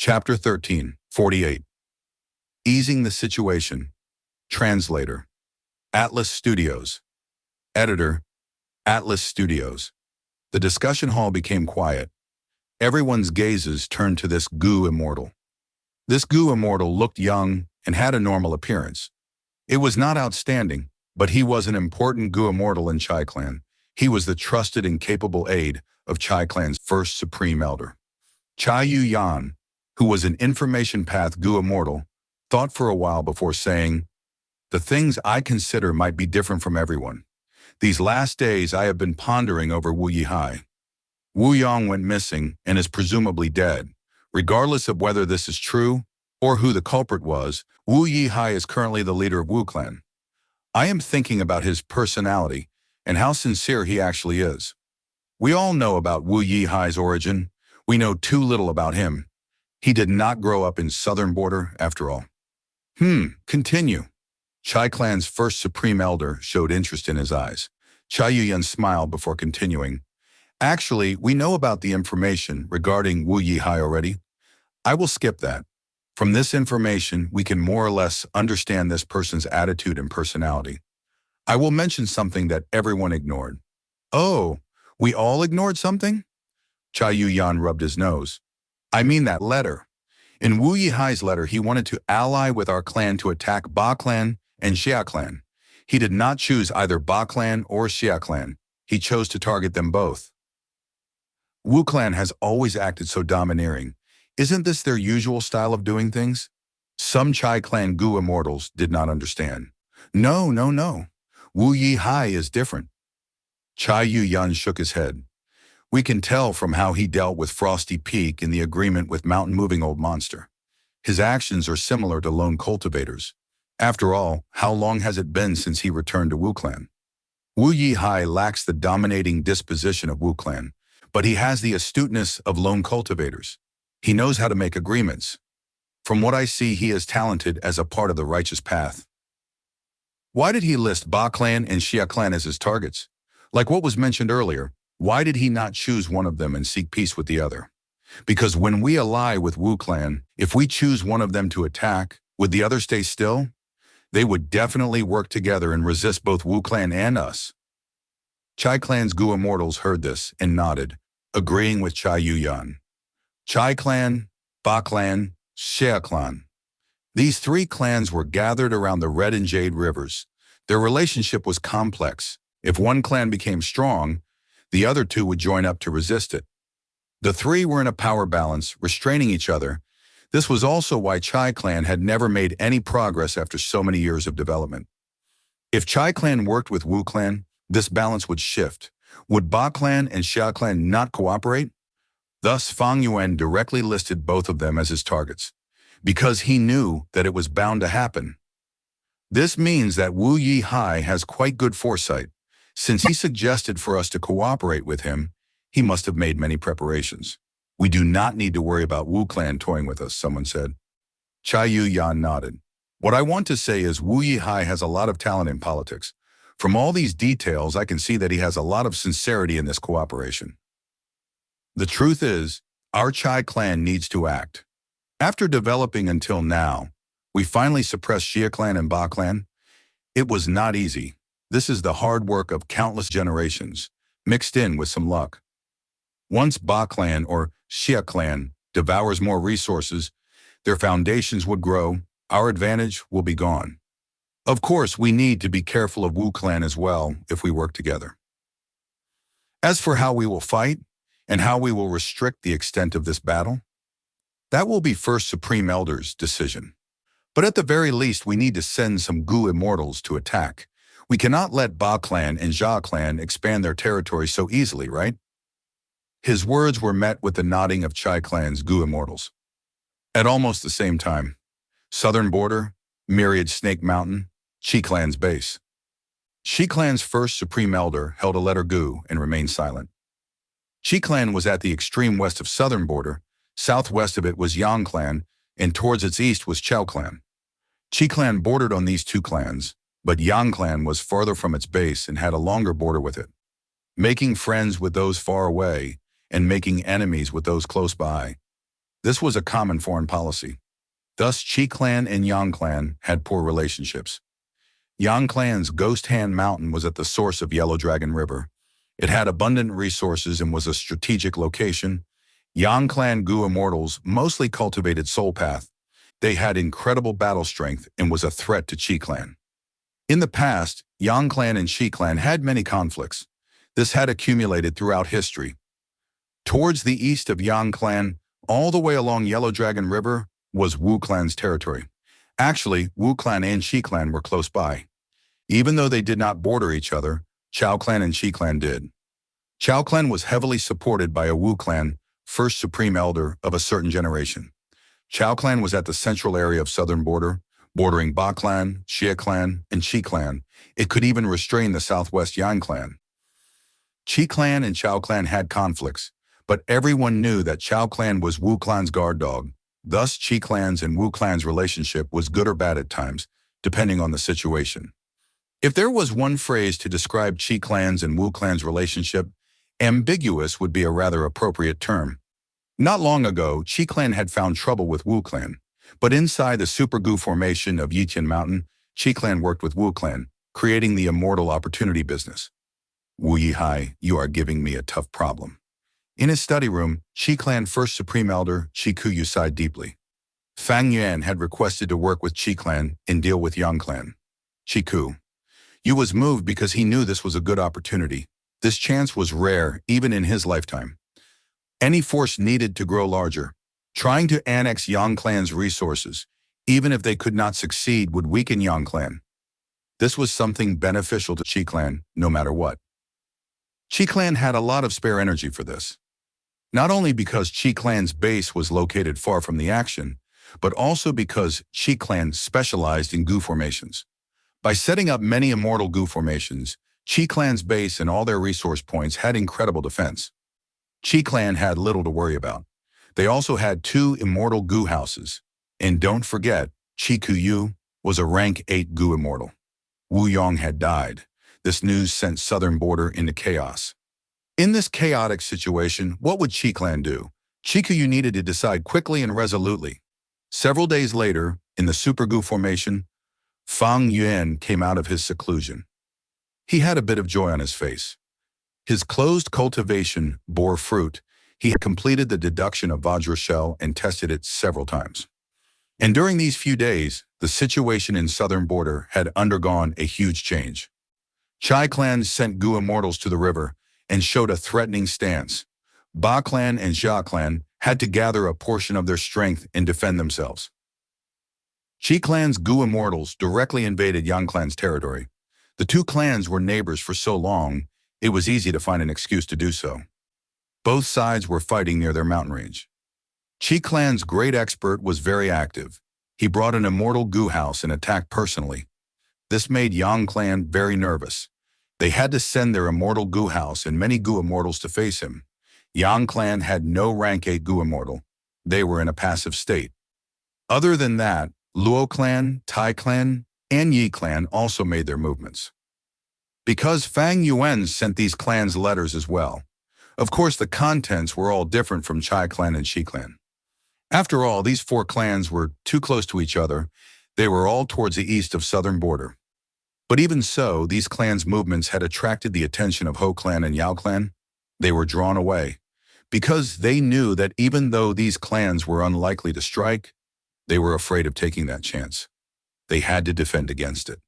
Chapter 13, 48. Easing the Situation. Translator. Atlas Studios. Editor. Atlas Studios. The discussion hall became quiet. Everyone's gazes turned to this goo immortal. This goo immortal looked young and had a normal appearance. It was not outstanding, but he was an important goo immortal in Chai Clan. He was the trusted and capable aide of Chai Clan's first supreme elder. Chai Yu Yan, who was an information path goo immortal, thought for a while before saying, "The things I consider might be different from everyone. These last days I have been pondering over Wu Yihai. Wu Yong went missing and is presumably dead. Regardless of whether this is true or who the culprit was, Wu Yihai is currently the leader of Wu Clan. I am thinking about his personality and how sincere he actually is. We all know about Wu Yihai's origin. We know too little about him. He did not grow up in southern border, after all." Continue. Chai Clan's first supreme elder showed interest in his eyes. Chai Yuyan smiled before continuing. "Actually, we know about the information regarding Wu Yihai already. I will skip that. From this information, we can more or less understand this person's attitude and personality. I will mention something that everyone ignored." "Oh, we all ignored something?" Chai Yuyan rubbed his nose. "I mean that letter. In Wu Yihai's letter, he wanted to ally with our clan to attack Ba Clan and Xia Clan. He did not choose either Ba Clan or Xia Clan. He chose to target them both. Wu Clan has always acted so domineering. Isn't this their usual style of doing things?" Some Chai Clan goo immortals did not understand. No. Wu Yihai is different." Chai Yu Yan shook his head. "We can tell from how he dealt with Frosty Peak in the agreement with Mountain Moving Old Monster. His actions are similar to lone cultivators. After all, how long has it been since he returned to Wu Clan? Wu Yihai lacks the dominating disposition of Wu Clan, but he has the astuteness of lone cultivators. He knows how to make agreements. From what I see, he is talented as a part of the righteous path." Why did he list Ba Clan and Xia Clan as his targets? Like what was mentioned earlier, why did he not choose one of them and seek peace with the other? Because when we ally with Wu Clan, if we choose one of them to attack, would the other stay still? They would definitely work together and resist both Wu Clan and us. Chai Clan's goo immortals heard this and nodded, agreeing with Chai Yu Yan. Chai Clan, Ba Clan, Xia Clan. These three clans were gathered around the Red and Jade rivers. Their relationship was complex. If one clan became strong, the other two would join up to resist it. The three were in a power balance, restraining each other. This was also why Chai Clan had never made any progress after so many years of development. If Chai Clan worked with Wu Clan, this balance would shift. Would Ba Clan and Xia Clan not cooperate? Thus, Fang Yuan directly listed both of them as his targets, because he knew that it was bound to happen. This means that Wu Yihai has quite good foresight. Since he suggested for us to cooperate with him, he must have made many preparations. "We do not need to worry about Wu Clan toying with us," someone said. Chai Yu Yan nodded. "What I want to say is Wu Yihai has a lot of talent in politics. From all these details, I can see that he has a lot of sincerity in this cooperation. The truth is, our Chai Clan needs to act. After developing until now, we finally suppressed Xia Clan and Ba Clan. It was not easy. This is the hard work of countless generations, mixed in with some luck. Once Ba Clan or Xia Clan devours more resources, their foundations would grow, our advantage will be gone. Of course, we need to be careful of Wu Clan as well if we work together. As for how we will fight and how we will restrict the extent of this battle, that will be First Supreme Elder's decision. But at the very least, we need to send some goo immortals to attack. We cannot let Ba Clan and Xia Clan expand their territory so easily, right?" His words were met with the nodding of Chai Clan's goo immortals. At almost the same time, southern border, Myriad Snake Mountain, Chi Clan's base. Chi Clan's first supreme elder held a letter goo and remained silent. Chi Clan was at the extreme west of southern border. Southwest of it was Yang Clan, and towards its east was Chao Clan. Chi Clan bordered on these two clans, but Yang Clan was farther from its base and had a longer border with it. Making friends with those far away and making enemies with those close by. This was a common foreign policy. Thus, Qi clan and Yang clan had poor relationships. Yang clan's Ghost Hand Mountain was at the source of Yellow Dragon River. It had abundant resources and was a strategic location. Yang clan Gu immortals mostly cultivated Soul Path. They had incredible battle strength and was a threat to Qi clan. In the past, Yang clan and Qi clan had many conflicts. This had accumulated throughout history. Towards the east of Yang clan, all the way along Yellow Dragon River, was Wu clan's territory. Actually, Wu clan and Qi clan were close by. Even though they did not border each other, Chao clan and Qi clan did. Chao clan was heavily supported by a Wu clan, first supreme elder of a certain generation. Chao clan was at the central area of southern border, bordering Ba clan, Xie clan, and Qi clan. It could even restrain the southwest Yang clan. Qi clan and Chao clan had conflicts, but everyone knew that Chao clan was Wu clan's guard dog. Thus, Qi clan's and Wu clan's relationship was good or bad at times, depending on the situation. If there was one phrase to describe Qi clan's and Wu clan's relationship, ambiguous would be a rather appropriate term. Not long ago, Qi clan had found trouble with Wu clan, but inside the Super Gu formation of Yitian Mountain, Qi clan worked with Wu clan, creating the immortal opportunity business. Wu Yihai, you are giving me a tough problem. In his study room, Qi clan first supreme elder Qi Kuyu sighed deeply. Fang Yuan had requested to work with Qi clan and deal with Yang clan. Qi Ku. Yu was moved because he knew this was a good opportunity. This chance was rare, even in his lifetime. Any force needed to grow larger. Trying to annex Yang clan's resources, even if they could not succeed, would weaken Yang clan. This was something beneficial to Qi clan, no matter what. Qi clan had a lot of spare energy for this. Not only because Qi clan's base was located far from the action, but also because Qi clan specialized in Gu formations. By setting up many immortal Gu formations, Qi clan's base and all their resource points had incredible defense. Qi clan had little to worry about. They also had 2 immortal Gu houses. And don't forget, Qi Kuyu was a rank 8 Gu immortal. Wu Yong had died. This news sent southern border into chaos. In this chaotic situation, what would Qi clan do? Qi Kuyu needed to decide quickly and resolutely. Several days later, in the Super Gu formation, Fang Yuan came out of his seclusion. He had a bit of joy on his face. His closed cultivation bore fruit. He had completed the deduction of Vajra shell and tested it several times. And during these few days, the situation in southern border had undergone a huge change. Chai clan sent Gu immortals to the river and showed a threatening stance. Ba clan and Xia clan had to gather a portion of their strength and defend themselves. Qi clan's Gu immortals directly invaded Yang clan's territory. The 2 clans were neighbors for so long, it was easy to find an excuse to do so. Both sides were fighting near their mountain range. Qi clan's great expert was very active. He brought an immortal Gu house and attacked personally. This made Yang clan very nervous. They had to send their immortal Gu house and many Gu immortals to face him. Yang clan had no rank 8 Gu immortal. They were in a passive state. Other than that, Luo clan, Tai clan, and Yi clan also made their movements. Because Fang Yuan sent these clans letters as well. Of course, the contents were all different from Chai clan and Qi clan. After all, these 4 clans were too close to each other. They were all towards the east of southern border. But even so, these clans' movements had attracted the attention of Ho clan and Yao clan. They were drawn away, because they knew that even though these clans were unlikely to strike, they were afraid of taking that chance. They had to defend against it.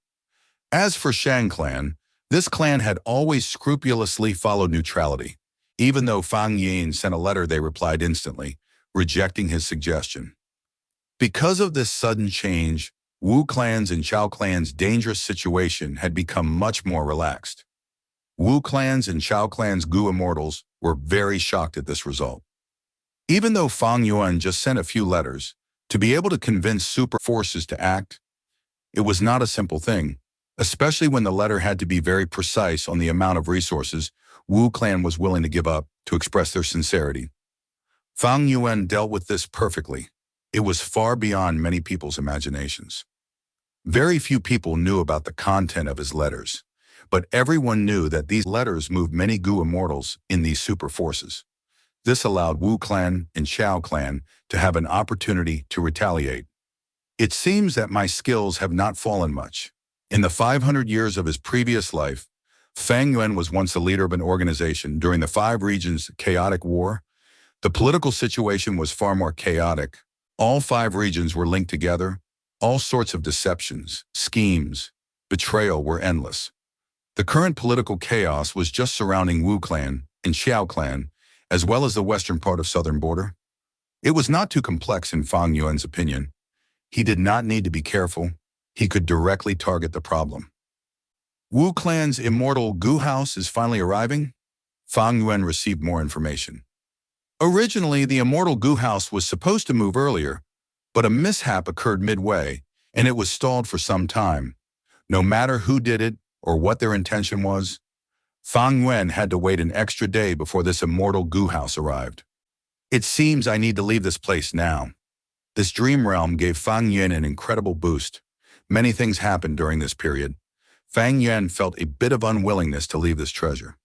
As for Shang clan, this clan had always scrupulously followed neutrality. Even though Fang Yin sent a letter, they replied instantly, rejecting his suggestion. Because of this sudden change, Wu clan's and Chao clan's dangerous situation had become much more relaxed. Wu clan's and Chao clan's Gu immortals were very shocked at this result. Even though Fang Yuan just sent a few letters, to be able to convince super forces to act, it was not a simple thing, especially when the letter had to be very precise on the amount of resources Wu clan was willing to give up to express their sincerity. Fang Yuan dealt with this perfectly. It was far beyond many people's imaginations. Very few people knew about the content of his letters, but everyone knew that these letters moved many Gu immortals in these super forces. This allowed Wu clan and Xiao clan to have an opportunity to retaliate. It seems that my skills have not fallen much. In the 500 years of his previous life, Fang Yuan was once the leader of an organization during the Five Regions' chaotic war. The political situation was far more chaotic. All five regions were linked together. All sorts of deceptions, schemes, betrayal were endless. The current political chaos was just surrounding Wu clan and Xiao clan, as well as the western part of southern border. It was not too complex in Fang Yuan's opinion. He did not need to be careful. He could directly target the problem. Wu clan's immortal Gu house is finally arriving. Fang Yuan received more information. Originally, the immortal Gu house was supposed to move earlier, but a mishap occurred midway, and it was stalled for some time. No matter who did it or what their intention was, Fang Yuan had to wait an extra day before this immortal Gu house arrived. It seems I need to leave this place now. This dream realm gave Fang Yuan an incredible boost. Many things happened during this period. Fang Yuan felt a bit of unwillingness to leave this treasure.